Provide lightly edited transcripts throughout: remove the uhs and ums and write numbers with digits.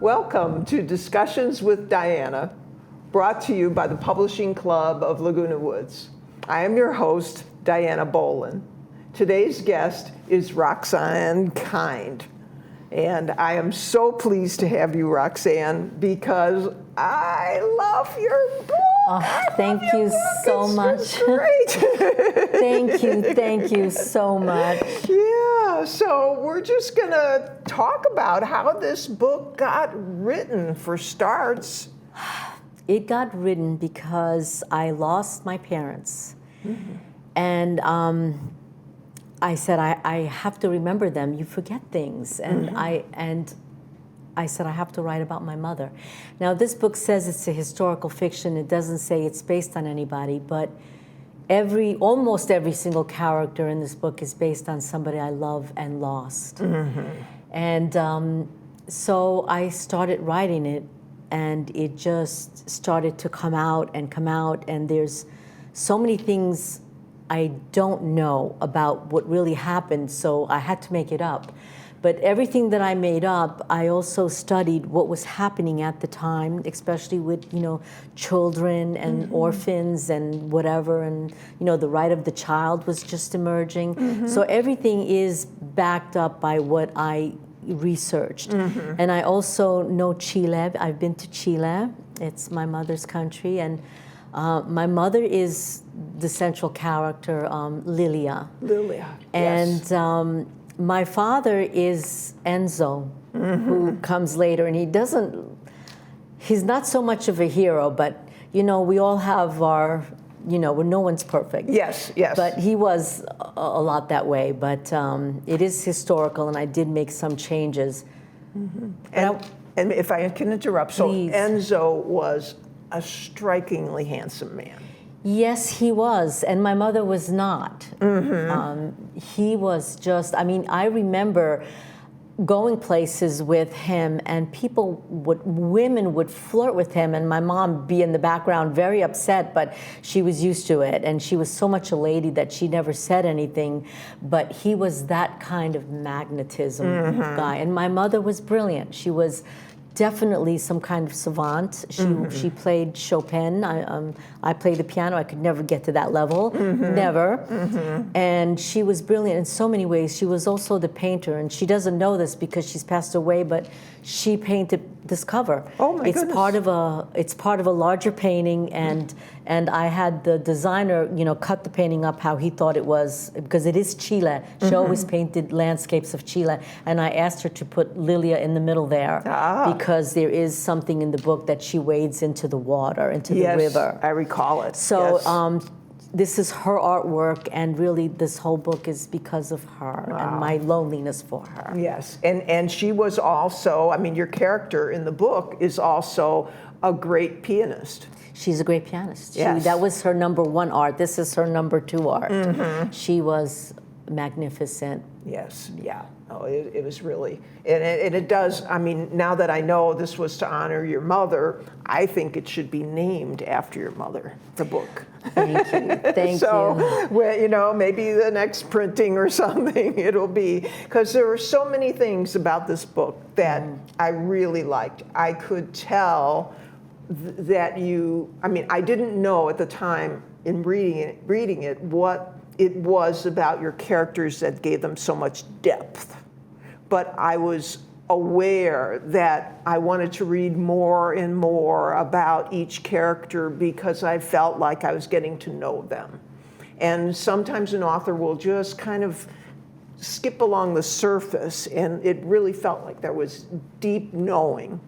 Welcome to Discussions with Dianna, brought to you by the Publishing Club of Laguna Woods. I am your host, Dianna Bolin. Today's guest is Roxanne Kind. And I am so pleased to have you, Roxanne, because I love your book. Oh, thank you so much. It's great. Thank you so much. Yeah, so we're just going to talk about how this book got written for starts. It got written because I lost my parents. Mm-hmm. And I said, I have to remember them. You forget things. And Mm-hmm. I said, I have to write about my mother. Now, this book says it's a historical fiction. It doesn't say it's based on anybody, but almost every single character in this book is based on somebody I love and lost. Mm-hmm. And so I started writing it, and it just started to come out, and there's so many things I don't know about what really happened, so I had to make it up. But everything that I made up, I also studied what was happening at the time, especially with, children and mm-hmm. orphans and whatever, and, the right of the child was just emerging. Mm-hmm. So everything is backed up by what I researched. Mm-hmm. And I also know Chile. I've been to Chile. It's my mother's country, and my mother is the central character, Lilia. Lilia, and yes. My father is Enzo, mm-hmm. who comes later, and he's not so much of a hero, but, we all have our, no one's perfect. Yes. But he was a lot that way, but it is historical, and I did make some changes. Mm-hmm. And if I can interrupt, so please. Enzo was a strikingly handsome man. Yes, he was, and my mother was not. Mm-hmm. He was just, I remember going places with him, and women would flirt with him, and my mom be in the background very upset, but she was used to it, and she was so much a lady that she never said anything, but he was that kind of magnetism mm-hmm. guy, and my mother was brilliant. She was definitely some kind of savant. She played Chopin. I played the piano. I could never get to that level, never. Mm-hmm. And she was brilliant in so many ways. She was also the painter, and she doesn't know this because she's passed away, but she painted this cover. Oh my goodness. It's part of a larger painting, and I had the designer, cut the painting up how he thought it was, because it is Chile. She mm-hmm. always painted landscapes of Chile, and I asked her to put Lilia in the middle there because there is something in the book that she wades into the water, into the river. I recall it. So this is her artwork, and really this whole book is because of her and my loneliness for her. Yes, and she was also, your character in the book is also a great pianist. She's a great pianist. Yes. That was her number one art. This is her number two art. Mm-hmm. She was magnificent. Yes, yeah. Oh, it was really, and it does, now that I know this was to honor your mother, I think it should be named after your mother, the book. Thank you, thank you. So, well, maybe the next printing or something it'll be, because there were so many things about this book that I really liked. I could tell that I didn't know at the time in reading it what it was about your characters that gave them so much depth. But I was aware that I wanted to read more and more about each character because I felt like I was getting to know them. And sometimes an author will just kind of skip along the surface, and it really felt like there was deep knowing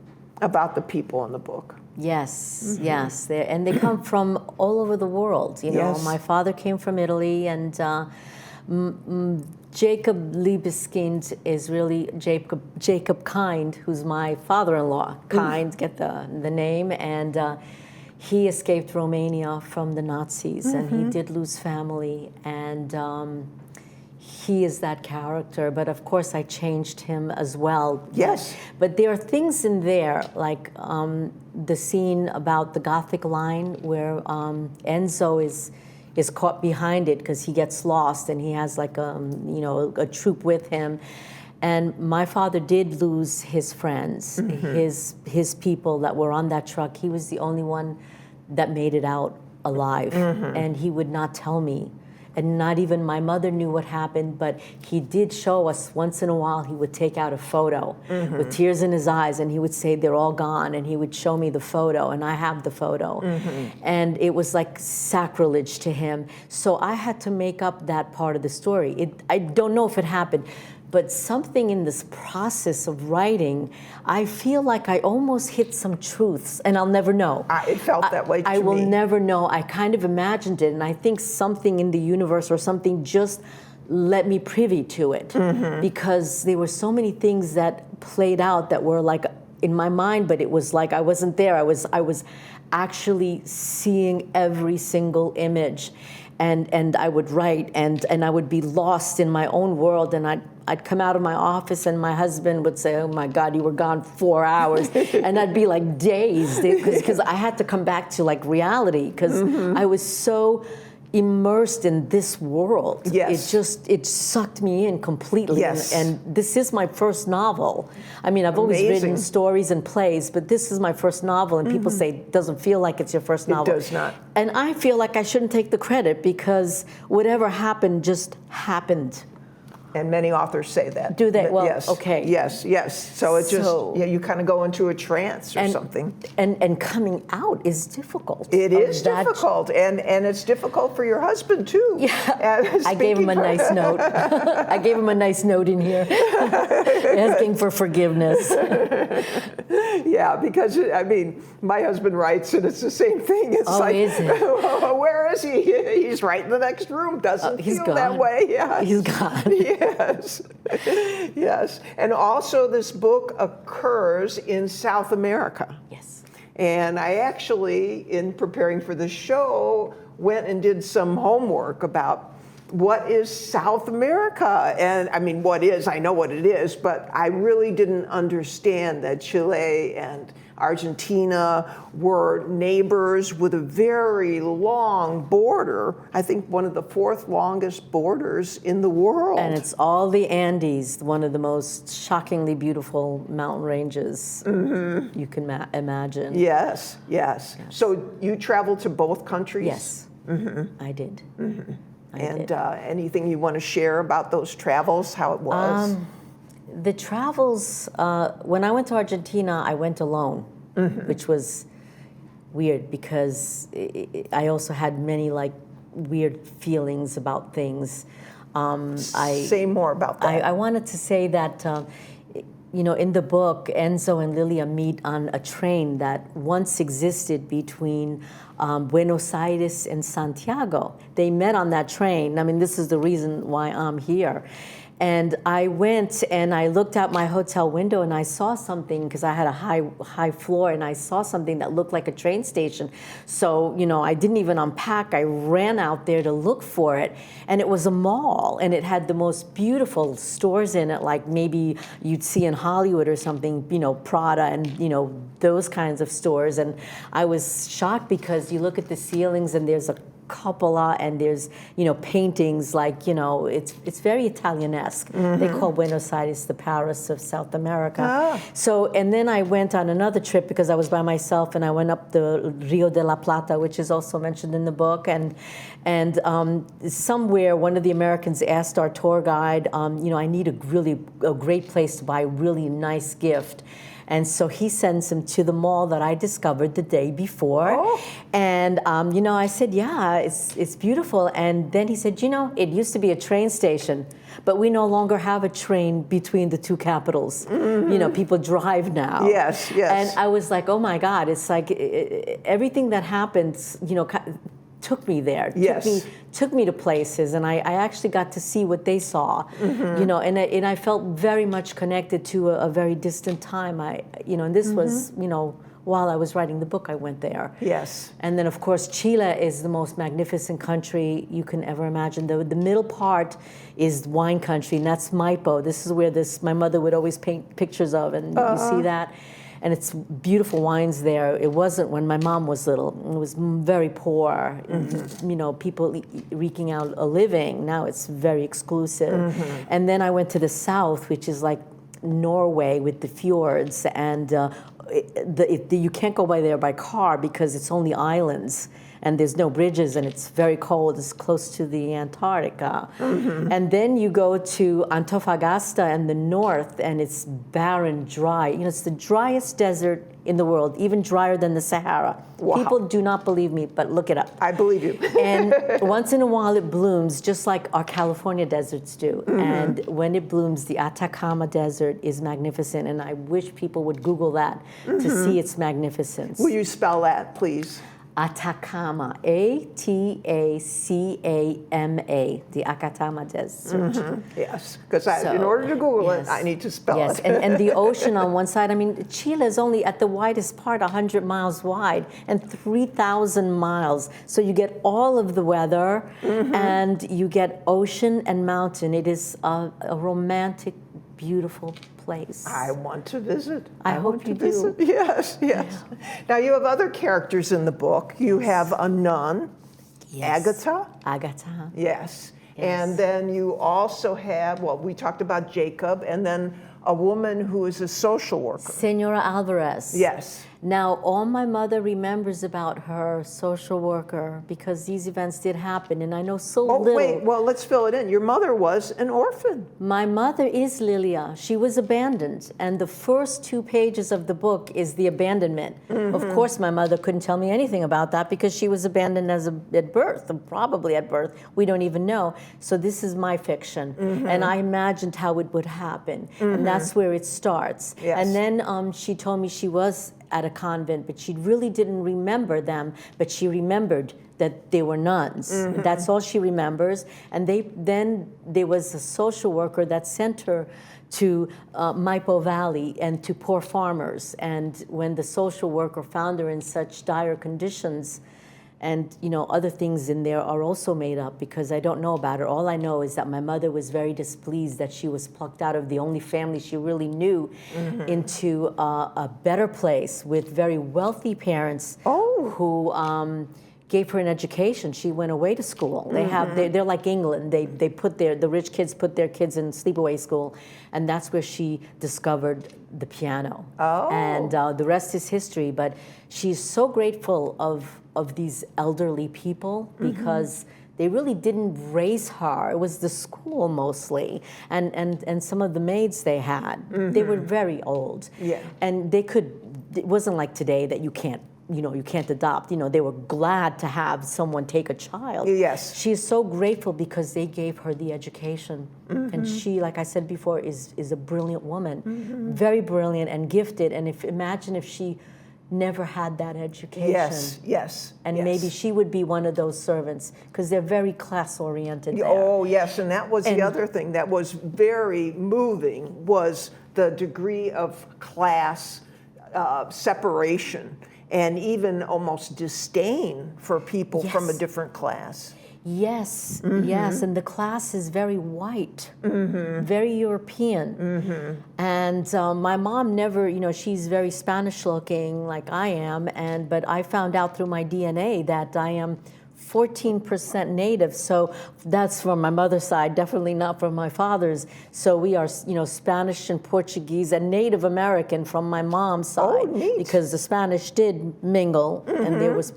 about the people in the book. Yes, mm-hmm. yes, and they come from all over the world. Yes. My father came from Italy, and Jacob Liebeskind is really Jacob Kind, who's my father-in-law. Kind, get the name, and he escaped Romania from the Nazis, mm-hmm. and he did lose family, and he is that character, but of course I changed him as well. Yes. But there are things in there, like the scene about the Gothic line where Enzo is caught behind it because he gets lost, and he has like a troop with him. And my father did lose his friends, his people that were on that truck. He was the only one that made it out alive. And he would not tell me. And not even my mother knew what happened, but he did show us once in a while. He would take out a photo with tears in his eyes, and he would say, they're all gone, and he would show me the photo, and I have the photo. And it was like sacrilege to him. So I had to make up that part of the story. I don't know if it happened, but something in this process of writing, I feel like I almost hit some truths, and I'll never know. It felt that way to me. I will never know. I kind of imagined it, and I think something in the universe or something just let me privy to it, because there were so many things that played out that were like in my mind, but it was like I wasn't there. I was actually seeing every single image. And I would write, and I would be lost in my own world, and I'd come out of my office, and my husband would say, oh my God, you were gone 4 hours. And I'd be like dazed, because I had to come back to like reality, because I was so immersed in this world. Yes. It sucked me in completely. Yes. And this is my first novel. I mean, I've always written stories and plays, but this is my first novel, and people say it doesn't feel like it's your first novel. It does not. And I feel like I shouldn't take the credit, because whatever happened just happened. And many authors say that. Do they? But Well, yes. okay. Yes. So it you kind of go into a trance or something. And coming out is difficult. It is difficult, and it's difficult for your husband too. Yeah, I gave him a nice note. I gave him a nice note in here, asking for forgiveness. Yeah, because I mean, my husband writes, and it's the same thing. It's like, is it? Where is he? He's right in the next room. Doesn't he's feel gone. that way. Yeah, he's gone. Yes, yes, and also this book occurs in South America. Yes. And I actually, in preparing for the show, went and did some homework about what is South America. And I mean, I know what it is, but I really didn't understand that Chile and Argentina were neighbors with a very long border. I think one of the 4th longest borders in the world. And it's all the Andes, one of the most shockingly beautiful mountain ranges you can imagine. Yes. So you traveled to both countries? Yes, I did. And anything you want to share about those travels, how it was? The travels, when I went to Argentina, I went alone, which was weird, because I also had many like weird feelings about things. Say more about that. I wanted to say that, in the book, Enzo and Lilia meet on a train that once existed between Buenos Aires and Santiago. They met on that train. I mean, this is the reason why I'm here. And I went and I looked out my hotel window, and I saw something, because I had a high floor, and I saw something that looked like a train station. So, I didn't even unpack. I ran out there to look for it, and it was a mall, and it had the most beautiful stores in it, like maybe you'd see in Hollywood or something, Prada and, those kinds of stores. And I was shocked, because you look at the ceilings, and there's a cupola, and there's paintings like it's very Italianesque. They call Buenos Aires the Paris of South America. So, and then I went on another trip, because I was by myself, and I went up the Rio de la Plata, which is also mentioned in the book, and somewhere one of the Americans asked our tour guide, I need a great place to buy a really nice gift. And so he sends him to the mall that I discovered the day before. And, I said, yeah, it's beautiful. And then he said, it used to be a train station, but we no longer have a train between the two capitals. People drive now. Yes. And I was like, oh my God, it's like everything that happens, took me there. Took me to places, and I actually got to see what they saw, and I felt very much connected to a very distant time. And this was, while I was writing the book, I went there. Yes. And then, of course, Chile is the most magnificent country you can ever imagine. The middle part is wine country, and that's Maipo. This is where my mother would always paint pictures of, and you see that. and it's beautiful wines there. It wasn't when my mom was little. It was very poor, you know, people reeking out a living. Now it's very exclusive. And then I went to the south, which is like Norway with the fjords, and you can't go by there by car because it's only islands. And there's no bridges, and it's very cold. It's close to the Antarctica. And then you go to Antofagasta in the north, and it's barren, dry. You know, it's the driest desert in the world, even drier than the Sahara. Wow. People do not believe me, but look it up. I believe you. And once in a while it blooms, just like our California deserts do. And when it blooms, the Atacama Desert is magnificent, and I wish people would Google that to see its magnificence. Will you spell that, please? Atacama, A-T-A-C-A-M-A, the Atacama Desert. Yes, because in order to Google it, I need to spell it. And the ocean on one side. I mean, Chile is only at the widest part 100 miles wide and 3,000 miles. So you get all of the weather, and you get ocean and mountain. It is a romantic, beautiful place. I want to visit. I hope you do. Yes, yes. Yeah. Now you have other characters in the book. You have a nun, Agatha. Agatha. Yes. And then you also have, well, we talked about Jacob, and then a woman who is a social worker. Senora Alvarez. Yes. Now, all my mother remembers about her social worker, because these events did happen, and I know so little. Wait, well, let's fill it in. Your mother was an orphan. My mother is Lilia. She was abandoned, and the first 2 pages of the book is the abandonment. Of course, my mother couldn't tell me anything about that because she was abandoned at birth, probably at birth. We don't even know. So this is my fiction, and I imagined how it would happen, and that's where it starts. Yes. And then she told me she was at a convent, but she really didn't remember them, but she remembered that they were nuns. That's all she remembers. And then there was a social worker that sent her to Maipo Valley and to poor farmers. And when the social worker found her in such dire conditions, and you know, other things in there are also made up because I don't know about her. All I know is that my mother was very displeased that she was plucked out of the only family she really knew into a better place with very wealthy parents who gave her an education. She went away to school. They're like England. They put the rich kids put their kids in sleepaway school, and that's where she discovered the piano. And the rest is history. But she's so grateful of these elderly people because they really didn't raise her. It was the school mostly, and some of the maids they had. They were very old. Yeah. And they could. It wasn't like today that you can't adopt. You know, they were glad to have someone take a child. Yes. She's so grateful because they gave her the education. And she, like I said before, is a brilliant woman. Very brilliant and gifted. And imagine if she never had that education. Yes. And maybe she would be one of those servants, because they're very class-oriented there. Oh, yes, and that was the other thing that was very moving, was the degree of class separation and even almost disdain for people from a different class. Yes, yes, and the class is very white, very European. And my mom never, she's very Spanish looking like I am, but I found out through my DNA that I am 14% native, so that's from my mother's side, definitely not from my father's. So we are, Spanish and Portuguese and Native American from my mom's side. Oh, neat. Because the Spanish did mingle, and there was,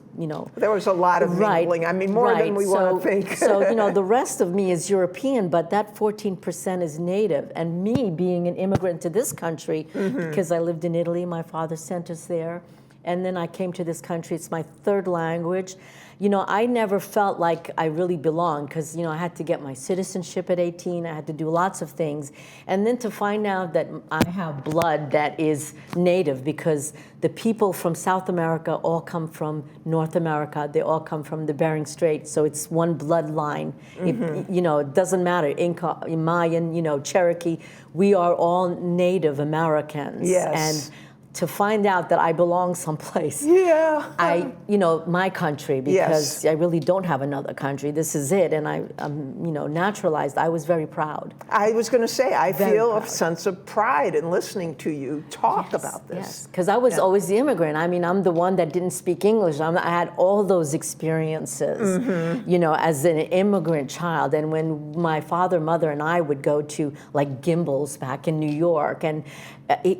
There was a lot of mingling. I mean, more than we want to think. So, the rest of me is European, but that 14% is Native. And me being an immigrant to this country, because I lived in Italy, my father sent us there, and then I came to this country, it's my third language. I never felt like I really belonged because, I had to get my citizenship at 18. I had to do lots of things. And then to find out that I have blood that is native, because the people from South America all come from North America. They all come from the Bering Strait. So it's one bloodline. It doesn't matter, Inca, Mayan, Cherokee. We are all Native Americans. Yes. And to find out that I belong someplace. Yeah. My country, because I really don't have another country. This is it, and I'm naturalized. I was very proud. I was going to say, I Very feel proud. a sense of pride in listening to you talk about this. Yes, because I was always the immigrant. I mean, I'm the one that didn't speak English. I had all those experiences, as an immigrant child. And when my father, mother, and I would go to like Gimbel's back in New York, and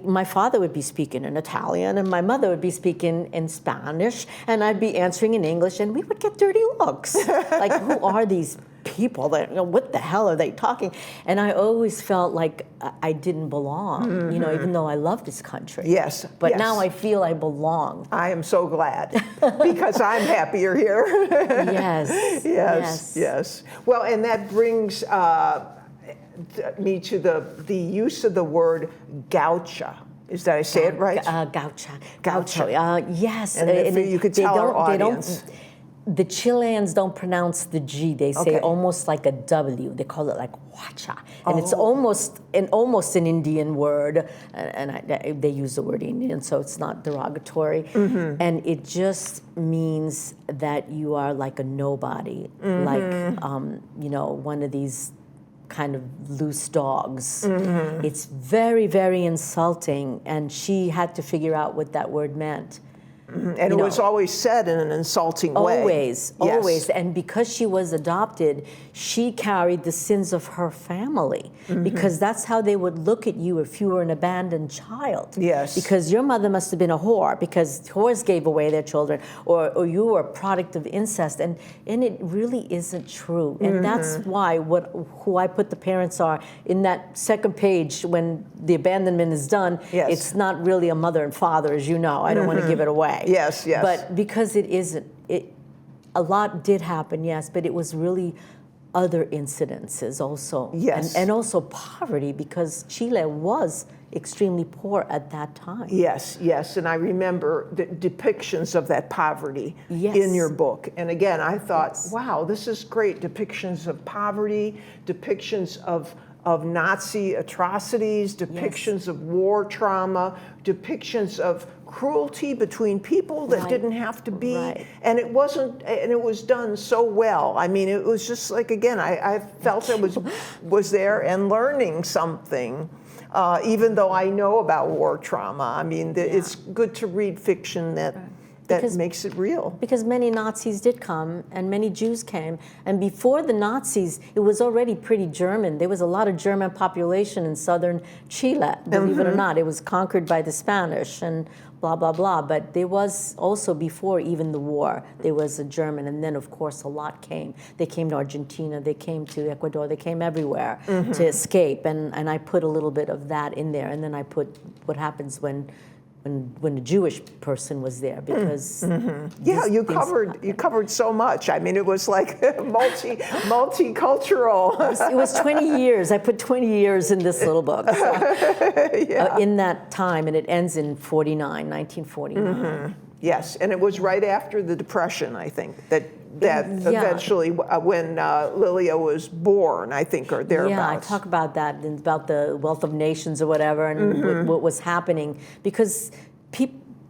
my father would be speaking in Italian, and my mother would be speaking in Spanish, and I'd be answering in English, and we would get dirty looks. Like, who are these people? That, what the hell are they talking? And I always felt like I didn't belong, even though I love this country. Yes. But yes. now I feel I belong. I am so glad, because I'm happier here. Yes. Yes. Well, and that brings me to the use of the word gaucha. Is that I say it right? Gaucho. Yes. And if you could tell our audience. The Chileans don't pronounce the G. They say almost like a W. They call it like huacha. And it's almost an Indian word. And they use the word Indian, so it's not derogatory. And it just means that you are like a nobody, like, one of these kind of loose dogs. It's very, very insulting, and she had to figure out what that word meant. And it was always said in an insulting way. Always. And because she was adopted, she carried the sins of her family, because that's how they would look at you if you were an abandoned child. Yes. Because your mother must have been a whore, because whores gave away their children, or you were a product of incest, and it really isn't true. And that's why who I put the parents are in that second page when the abandonment is done. Yes. It's not really a mother and father, as you know. I don't want to give it away. Yes. But because it isn't, a lot did happen, yes, but it was really other incidences also. Yes. And also poverty, because Chile was extremely poor at that time. Yes, and I remember the depictions of that poverty in your book. And again, I thought, wow, this is great. Depictions of poverty, depictions of Nazi atrocities, depictions of war trauma, depictions of cruelty between people that didn't have to be. And it wasn't, and it was done so well. I mean, it was just like, again, I felt I was there and learning something. Even though I know about war trauma, I mean, it's good to read fiction that makes it real. Because many Nazis did come, and many Jews came, and before the Nazis, it was already pretty German. There was a lot of German population in southern Chile, believe it or not. It was conquered by the Spanish and blah, blah, blah. But there was also, before even the war, there was a German, and then, of course, a lot came. They came to Argentina, they came to Ecuador, they came everywhere to escape, and I put a little bit of that in there, and then I put what happens when a Jewish person was there, because you covered so much. I mean, it was like multicultural. It was 20 years. I put 20 years in this little book. So, in that time, and it ends in 1949. Yes, and it was right after the Depression, I think, that eventually, when Lilia was born, I think, or thereabouts. Yeah, I talk about that, and about the wealth of nations or whatever, and what was happening, because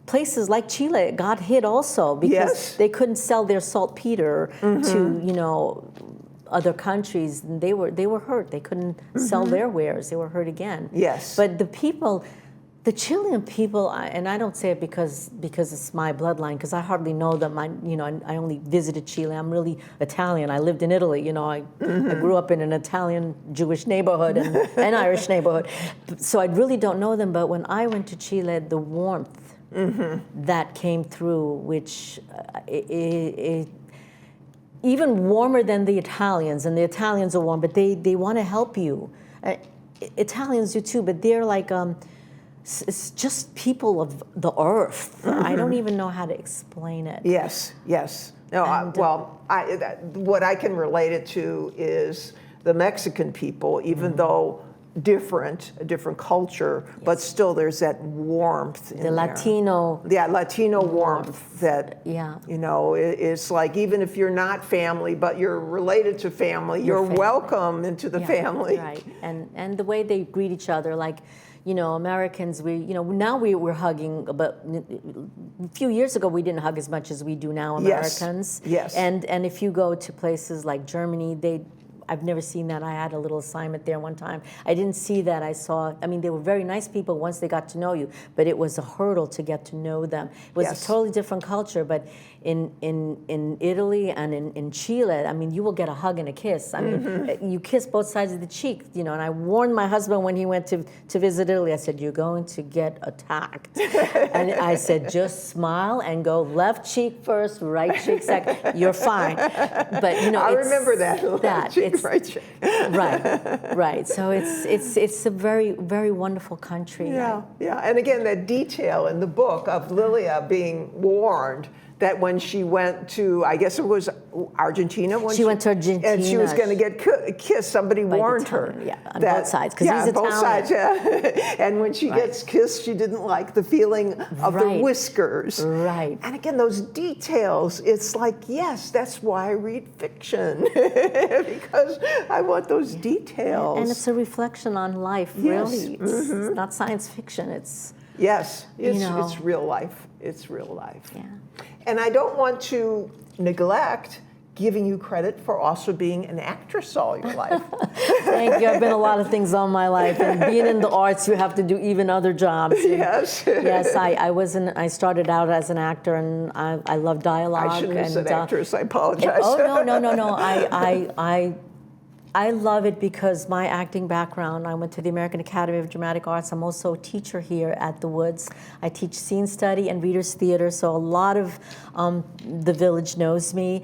places like Chile got hit also, because they couldn't sell their saltpeter to other countries, and they were hurt. They couldn't sell their wares. They were hurt again. Yes, but the Chilean people, and I don't say it because it's my bloodline, because I hardly know them. I only visited Chile. I'm really Italian. I lived in Italy. I grew up in an Italian Jewish neighborhood and an Irish neighborhood. So I really don't know them. But when I went to Chile, the warmth that came through, which even warmer than the Italians, and the Italians are warm, but they want to help you. Italians do too, but they're like, it's just people of the earth. I don't even know how to explain it. Yes. No, what I can relate it to is the Mexican people, even though a different culture, but still there's that warmth in the Latino. Yeah, Latino warmth that, it's like, even if you're not family, but you're related to family, you're welcome into the family. Right, and the way they greet each other, like, Americans, now we're hugging, but a few years ago we didn't hug as much as we do now, Americans. Yes. And if you go to places like Germany, I've never seen that. I had a little assignment there one time. I didn't see that. They were very nice people once they got to know you, but it was a hurdle to get to know them. It was a totally different culture, but in Italy and in Chile, you will get a hug and a kiss. You kiss both sides of the cheek, and I warned my husband when he went to visit Italy, I said, you're going to get attacked. And I said, just smile and go left cheek first, right cheek second. You're fine. But, I remember that. Right. So it's a very, very wonderful country. Yeah. And again, that detail in the book of Lilia being warned that when she went to, I guess it was Argentina. When she went to Argentina. And she was going to get kissed. Somebody warned her. Yeah, on both sides, because he's Italian. Both sides, And when she gets kissed, she didn't like the feeling of the whiskers. Right. And again, those details, it's like, yes, that's why I read fiction, because I want those details. And it's a reflection on life, really. It's not science fiction. It's... Yes, it's real life. It's real life. Yeah. And I don't want to neglect giving you credit for also being an actress all your life. Thank you. I've been a lot of things all my life, and being in the arts, you have to do even other jobs. Yes. Yes, I started out as an actor, and I love dialogue. I shouldn't have said actress. I apologize. No. I love it because my acting background, I went to the American Academy of Dramatic Arts. I'm also a teacher here at the Woods. I teach scene study and readers theater, so a lot of the village knows me.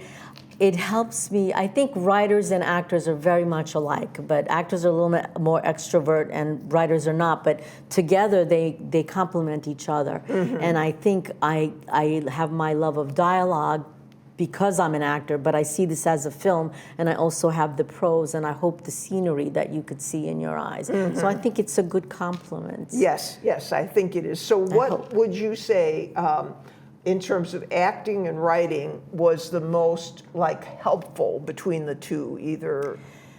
It helps me. I think writers and actors are very much alike, but actors are a little bit more extrovert and writers are not, but together they complement each other. And I think I have my love of dialogue because I'm an actor, but I see this as a film, and I also have the prose, and I hope the scenery that you could see in your eyes. So I think it's a good complement. Yes, I think it is. So what would you say, in terms of acting and writing, was the most helpful between the two?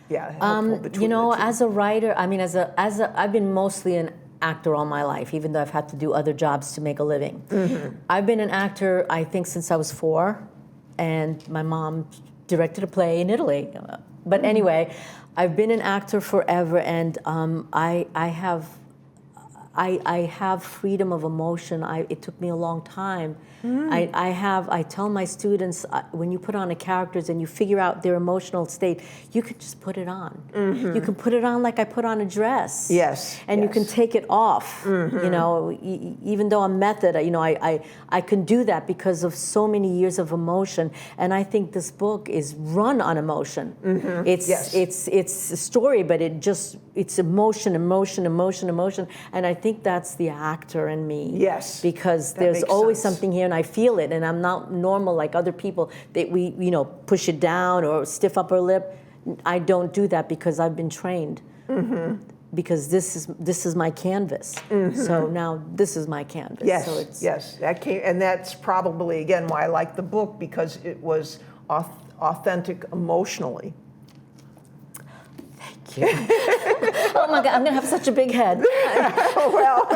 Helpful between the two. As a writer, I've been mostly an actor all my life, even though I've had to do other jobs to make a living. I've been an actor, I think, since I was 4. And my mom directed a play in Italy. But anyway, I've been an actor forever, and I have freedom of emotion. It took me a long time. I tell my students, when you put on a characters and you figure out their emotional state, you can just put it on. You can put it on like I put on a dress. Yes. And you can take it off. Even though I'm method, I can do that because of so many years of emotion. And I think this book is run on emotion. It's a story, but it's emotion. And I think that's the actor in me. Yes. Because there's always something here, and I feel it, and I'm not normal like other people that we push it down or stiff upper lip. I don't do that because I've been trained. Because this is my canvas. So now this is my canvas. Yes, so and that's probably again why I like the book, because it was authentic emotionally. Oh my God, I'm going to have such a big head. Well,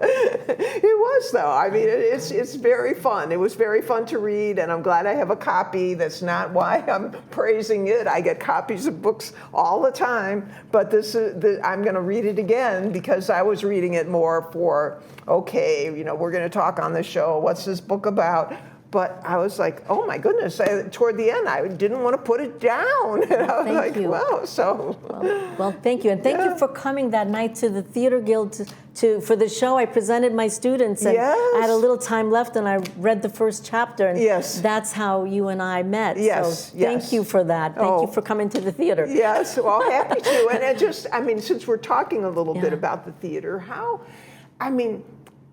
it was though. It's very fun. It was very fun to read, and I'm glad I have a copy. That's not why I'm praising it. I get copies of books all the time, but I'm going to read it again because I was reading it more for, we're going to talk on the show. What's this book about? But I was like, oh my goodness, toward the end, I didn't want to put it down. And I was thank you. Wow, so. Well, thank you. And thank you for coming that night to the Theater Guild for the show. I presented my students, and I had a little time left, and I read the first chapter, and that's how you and I met. Yes, so thank you for that. Thank you for coming to the theater. Yes, well, happy to. And since we're talking a little bit about the theater,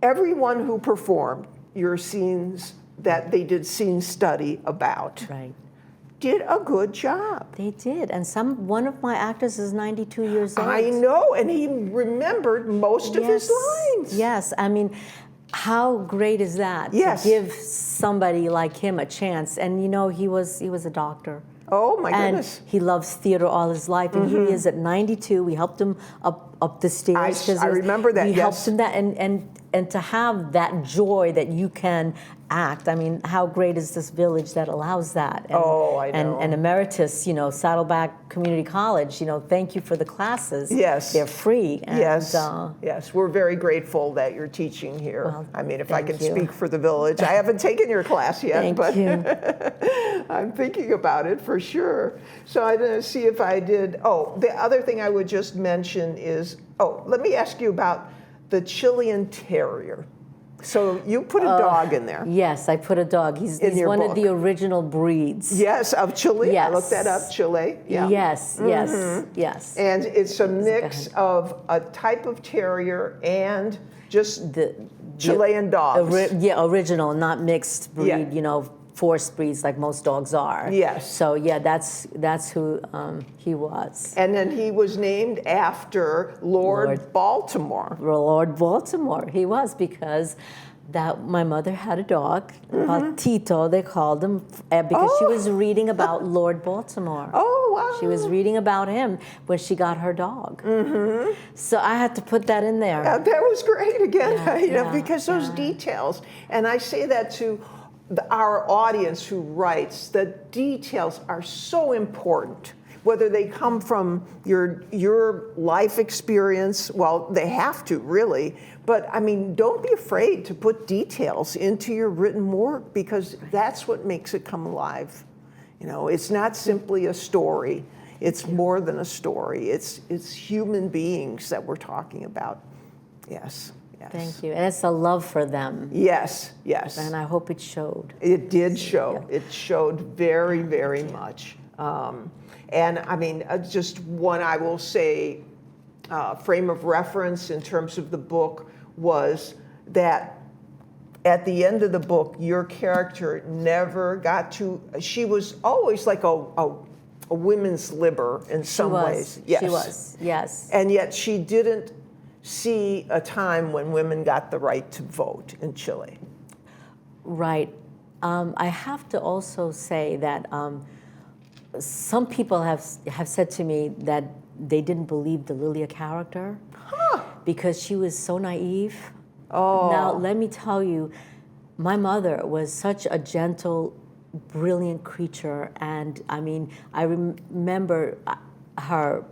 everyone who performed your scenes that they did scene study about did a good job. They did, and one of my actors is 92 years old. I know, and he remembered most of his lines. Yes, how great is that? Yes. To give somebody like him a chance, and he was a doctor. Oh, my And goodness. he loves theater all his life, and here he is at 92. We helped him up the stairs. 'cause I remember that, We yes. helped him that, and to have that joy that you can act. I mean, how great is this village that allows that? And, Oh, I know. And emeritus, Saddleback Community College, thank you for the classes. Yes. They're free. And, Yes, we're very grateful that you're teaching here. Well, I mean, if I thank can you. speak for the village, I haven't taken your class yet, Thank but you. I'm thinking about it for sure. So I'm going to see if I did. Oh, the other thing I would just mention is, let me ask you about the Chilean Terrier. So you put a dog in there. Yes, I put a dog. He's your one book. of the original breeds. Yes, of Chile. Yes. I looked that up, Chile. Yeah. Yes, yes. And it's a mix of a type of terrier and just The Chilean dogs. Original, not mixed breed, Yeah. Forced breeds like most dogs are. Yes. So yeah, that's who he was. And then he was named after Lord Baltimore. Lord Baltimore. He was because my mother had a dog, called Tito, they called him, because she was reading about Lord Baltimore. Oh, wow. She was reading about him when she got her dog. So I had to put that in there. That was great again, Yeah, because those details, and I say that to our audience who writes, the details are so important. Whether they come from your life experience, well, they have to really, but I mean, don't be afraid to put details into your written work because that's what makes it come alive. It's not simply a story. It's more than a story. It's human beings that we're talking about. Yes. Yes. Thank you. And it's a love for them. Yes, yes. And I hope it showed. It did show. It showed very, very much. And I mean, just one I will say, frame of reference in terms of the book was that at the end of the book, your character never got to, she was always like a women's liber in some ways. Yes. She was, yes. And yet she didn't see a time when women got the right to vote in Chile. Right. I have to also say that some people have said to me that they didn't believe the Lilia character because she was so naive. Oh. Now, let me tell you, my mother was such a gentle, brilliant creature. And I mean, I remember her,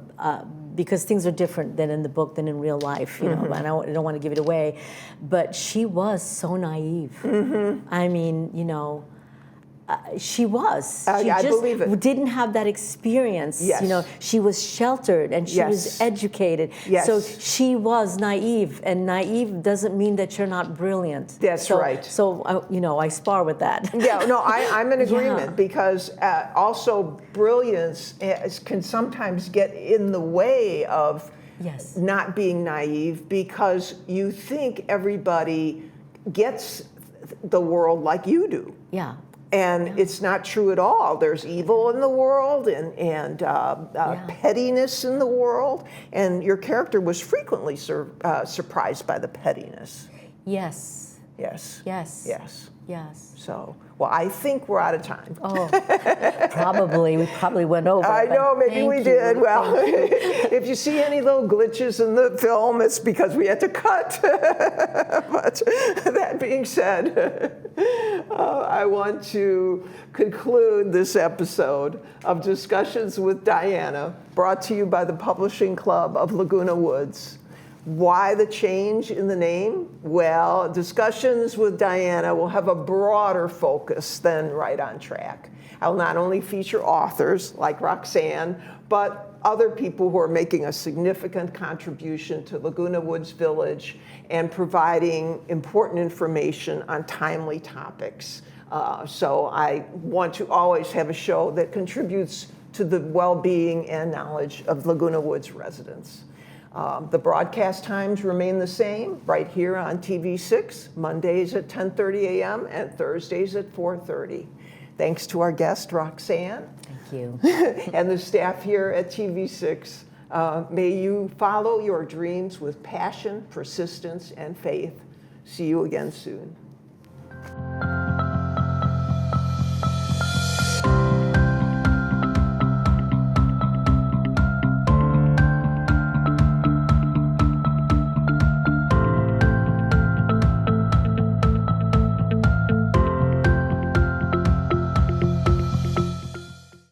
because things are different than in the book than in real life, and I don't want to give it away, but she was so naive. I mean, she was. She I just believe it. didn't have that experience. Yes. She was sheltered and she was educated. Yes. So she was naive, and naive doesn't mean that you're not brilliant. That's right. So, I spar with that. Yeah, no, I'm in agreement because also brilliance can sometimes get in the way of not being naive because you think everybody gets the world like you do. Yeah. And it's not true at all. There's evil in the world and pettiness in the world. And your character was frequently surprised by the pettiness. Yes. Yes. Yes. Yes. Yes. So, well, I think we're out of time. Oh, probably. We probably went over. I know, maybe we did. Well, Thank you. if you see any little glitches in the film, it's because we had to cut. But that being said, I want to conclude this episode of Discussions with Dianna, brought to you by the Publishing Club of Laguna Woods. Why the change in the name? Well, Discussions with Dianna will have a broader focus than Right on Track. I'll not only feature authors like Roxanne, but other people who are making a significant contribution to Laguna Woods Village and providing important information on timely topics. So I want to always have a show that contributes to the well-being and knowledge of Laguna Woods residents. The broadcast times remain the same, right here on TV6, Mondays at 10:30 a.m. and Thursdays at 4:30. Thanks to our guest, Roxanne. Thank you. And the staff here at TV6. May you follow your dreams with passion, persistence, and faith. See you again soon.